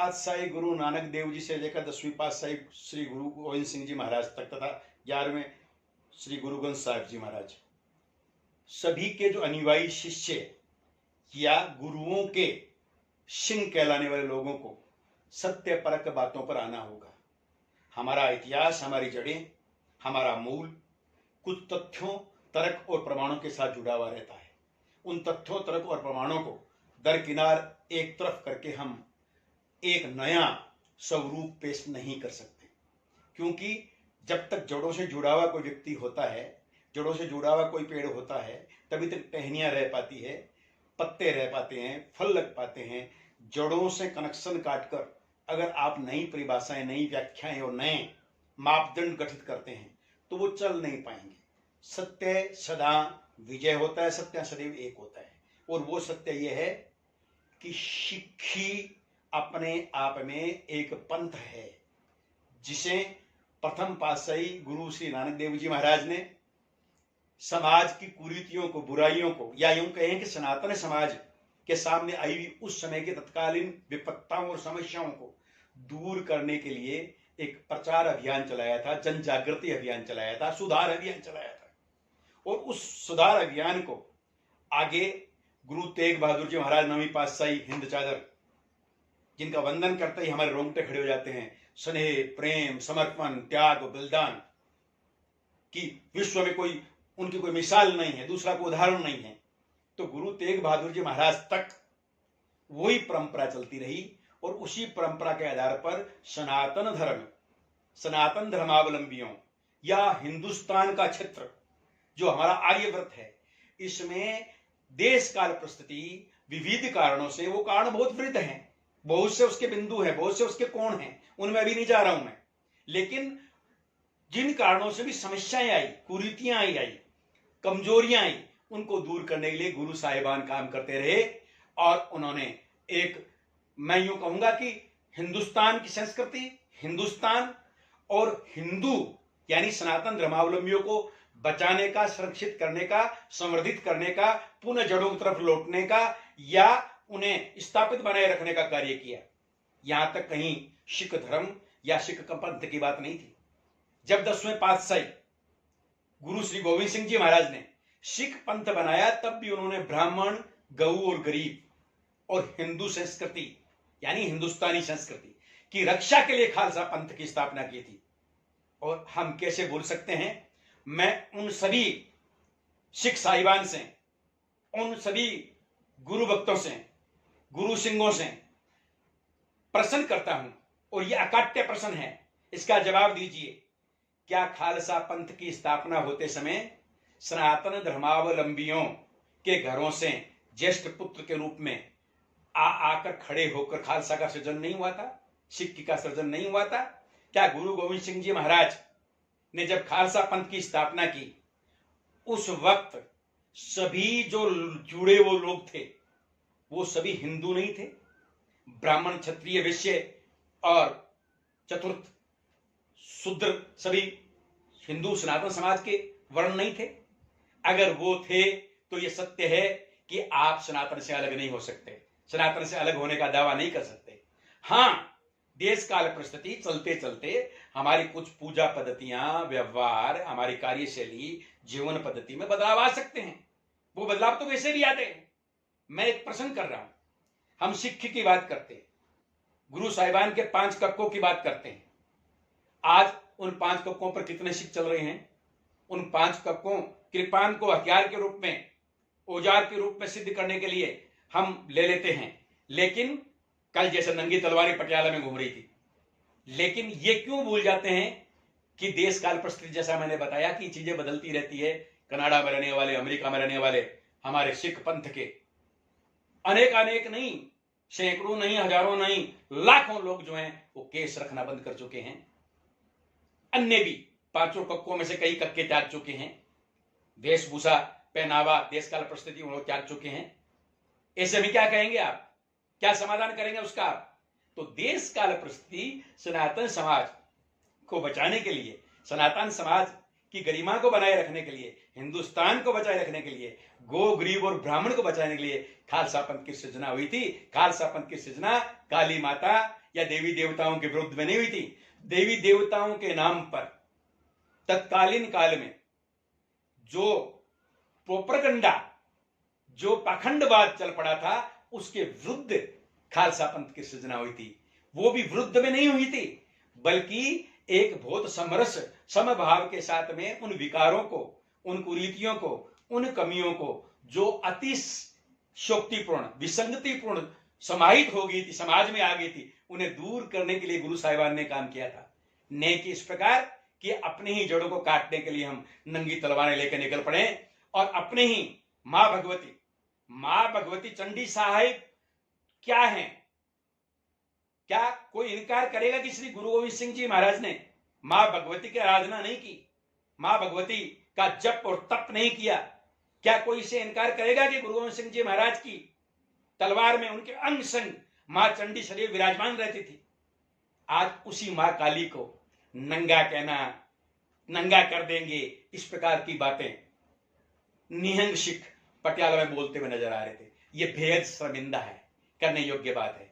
पातशाही गुरु नानक देव जी से लेकर 10वीं पातशाही श्री गुरु गोविंद सिंह जी महाराज तक तथा 11वें श्री गुरु ग्रंथ साहिब जी महाराज, सभी के जो अनुयायी शिष्य या गुरुओं के सिंह कहलाने वाले लोगों को सत्य परक बातों पर आना होगा। हमारा इतिहास, हमारी जड़ें, हमारा मूल कुछ तथ्यों, तर्क और प्रमाणों के साथ जुड़ा हुआ रहता है। उन तथ्यों, तर्क और प्रमाणों को दरकिनार एक तरफ करके हम एक नया स्वरूप पेश नहीं कर सकते, क्योंकि जब तक जड़ों से जुड़ा हुआ कोई व्यक्ति होता है, जड़ों से जुड़ा हुआ कोई पेड़ होता है, तभी तक टहनियां रह पाती है, पत्ते रह पाते हैं, फल लग पाते हैं। जड़ों से कनेक्शन काटकर अगर आप नई परिभाषाएं, नई व्याख्याएं और नए मापदंड गठित करते हैं तो वो चल नहीं पाएंगे। सत्य सदा विजय होता है, सत्य सदैव एक होता है। और वो सत्य ये है कि सिक्खी अपने आप में एक पंथ है, जिसे प्रथम पातशाही गुरु श्री नानक देव जी महाराज ने समाज की कुरीतियों को, बुराइयों को, या यूं कहें कि सनातन समाज के सामने आई हुई उस समय के तत्कालीन विपत्ताओं और समस्याओं को दूर करने के लिए एक प्रचार अभियान चलाया था, जन जागृति अभियान चलाया था, सुधार अभियान चलाया था। और उस सुधार अभियान को आगे गुरु तेग बहादुर जी महाराज, 9वीं पातशाही हिंद चादर, जिनका वंदन करते ही हमारे रोंगटे खड़े हो जाते हैं, स्नेह, प्रेम, समर्पण, त्याग, बलिदान की विश्व में कोई उनकी कोई मिसाल नहीं है, दूसरा कोई उदाहरण नहीं है। तो गुरु तेग बहादुर जी महाराज तक वही परंपरा चलती रही और उसी परंपरा के आधार पर सनातन धर्म, सनातन धर्मावलंबियों या हिंदुस्तान का क्षेत्र जो हमारा आर्यव्रत है, इसमें देश काल परिस्थिति विविध कारणों से, वो कारण बहुत वृद्ध हैं, बहुत से उसके बिंदु हैं, बहुत से उसके कोण हैं, उनमें अभी नहीं जा रहा हूं मैं। लेकिन जिन कारणों से भी समस्याएं आई, कुरीतियां आई, कमजोरियां आई, उनको दूर करने के लिए गुरु साहिबान काम करते रहे। और उन्होंने एक, मैं यूं कहूंगा कि हिंदुस्तान की संस्कृति, हिंदुस्तान और हिंदू यानी सनातन धर्मावलंबियों को बचाने का, सुरक्षित करने का, संवर्धित करने का, पुनः जड़ों की तरफ लौटने का या उन्हें स्थापित बनाए रखने का कार्य किया। यहां तक कहीं सिख धर्म या सिख पंथ की बात नहीं थी। जब 10वें पातशाही गुरु श्री गोविंद सिंह जी महाराज ने सिख पंथ बनाया, तब भी उन्होंने ब्राह्मण, गऊ और गरीब और हिंदू संस्कृति यानी हिंदुस्तानी संस्कृति की रक्षा के लिए खालसा पंथ की स्थापना की थी। और हम कैसे भूल सकते हैं, मैं उन सभी सिख साहिबान से, उन सभी गुरु भक्तों से, गुरु सिंहों से प्रश्न करता हूं, और यह अकाट्य प्रश्न है, इसका जवाब दीजिए। क्या खालसा पंथ की स्थापना होते समय सनातन धर्मावलंबियों के घरों से ज्येष्ठ पुत्र के रूप में आकर खड़े होकर खालसा का सृजन नहीं हुआ था, सिक्की का सृजन नहीं हुआ था? क्या गुरु गोविंद सिंह जी महाराज ने जब खालसा पंथ की स्थापना की, उस वक्त सभी जो जुड़े वो लोग थे वो सभी हिंदू नहीं थे? ब्राह्मण, क्षत्रिय, वैश्य और चतुर्थ शूद्र सभी हिंदू सनातन समाज के वर्ण नहीं थे? अगर वो थे तो ये सत्य है कि आप सनातन से अलग नहीं हो सकते, सनातन से अलग होने का दावा नहीं कर सकते। हां, देश काल परिस्थिति चलते चलते हमारी कुछ पूजा पद्धतियां, व्यवहार, हमारी कार्यशैली, जीवन पद्धति में बदलाव आ सकते हैं। वो बदलाव तो वैसे भी आते हैं। मैं एक प्रश्न कर रहा हूं, हम सिक्ख की बात करते हैं, गुरु साहिबान के 5 कक्कों की बात करते हैं। आज उन 5 कक्कों पर कितने सिख चल रहे हैं? उन 5 कक्कों, कृपान को हथियार के रूप में, औजार के रूप में सिद्ध करने के लिए हम ले लेते हैं। लेकिन कल जैसे नंगी तलवारें पटियाला में घूम रही थी। लेकिन ये क्यों भूल जाते हैं कि देश काल परिस्थिति, जैसा मैंने बताया कि चीजें बदलती रहती है। कनाडा में रहने वाले, अमेरिका में रहने वाले हमारे सिख पंथ के अनेक नहीं, सैकड़ों नहीं, हजारों नहीं, लाखों लोग जो हैं वो केस रखना बंद कर चुके हैं। अन्य भी 5 कक्कों में से कई कक्के त्याग चुके हैं। वेशभूषा, पहनावा, देश काल परिस्थिति वो त्याग चुके हैं। ऐसे में क्या कहेंगे आप? क्या समाधान करेंगे उसका आप? तो देश काल परिस्थिति सनातन समाज को बचाने के लिए, सनातन समाज की गरिमा को बनाए रखने के लिए, हिंदुस्तान को बचाए रखने के लिए, गो, गरीब और ब्राह्मण को बचाने के लिए खालसा पंथ की सृजना हुई थी। खालसा पंथ की सृजना काली माता या देवी देवताओं के विरुद्ध में नहीं हुई थी। देवी देवताओं के नाम पर तत्कालीन काल में जो प्रोपगंडा, जो पाखंडवाद चल पड़ा था, उसके विरुद्ध खालसा पंथ की सृजना हुई थी। वो भी विरुद्ध में नहीं हुई थी, बल्कि एक बहुत समरस समभाव के साथ में उन विकारों को, उन कुरीतियों को, उन कमियों को जो अति शोक्तिपूर्ण, विसंगतिपूर्ण समाहित हो गई थी, समाज में आ गई थी, उन्हें दूर करने के लिए गुरु साहिबान ने काम किया था। ने कि इस प्रकार कि अपने ही जड़ों को काटने के लिए हम नंगी तलवारें लेकर निकल पड़े और अपने ही मां भगवती चंडी साहिब क्या है? क्या कोई इनकार करेगा कि श्री गुरु गोविंद सिंह जी महाराज ने मां भगवती की आराधना नहीं की, मां भगवती का जप और तप नहीं किया? क्या कोई इसे इनकार करेगा कि गुरु गोविंद सिंह जी महाराज की तलवार में उनके अंग संग मां चंडी सदैव विराजमान रहती थी? आज उसी मां काली को नंगा कहना, नंगा कर देंगे, इस प्रकार की बातें निहंग सिख पटियाला में बोलते हुए नजर आ रहे थे। यह बेहद शर्मिंदा है, करने योग्य बात है।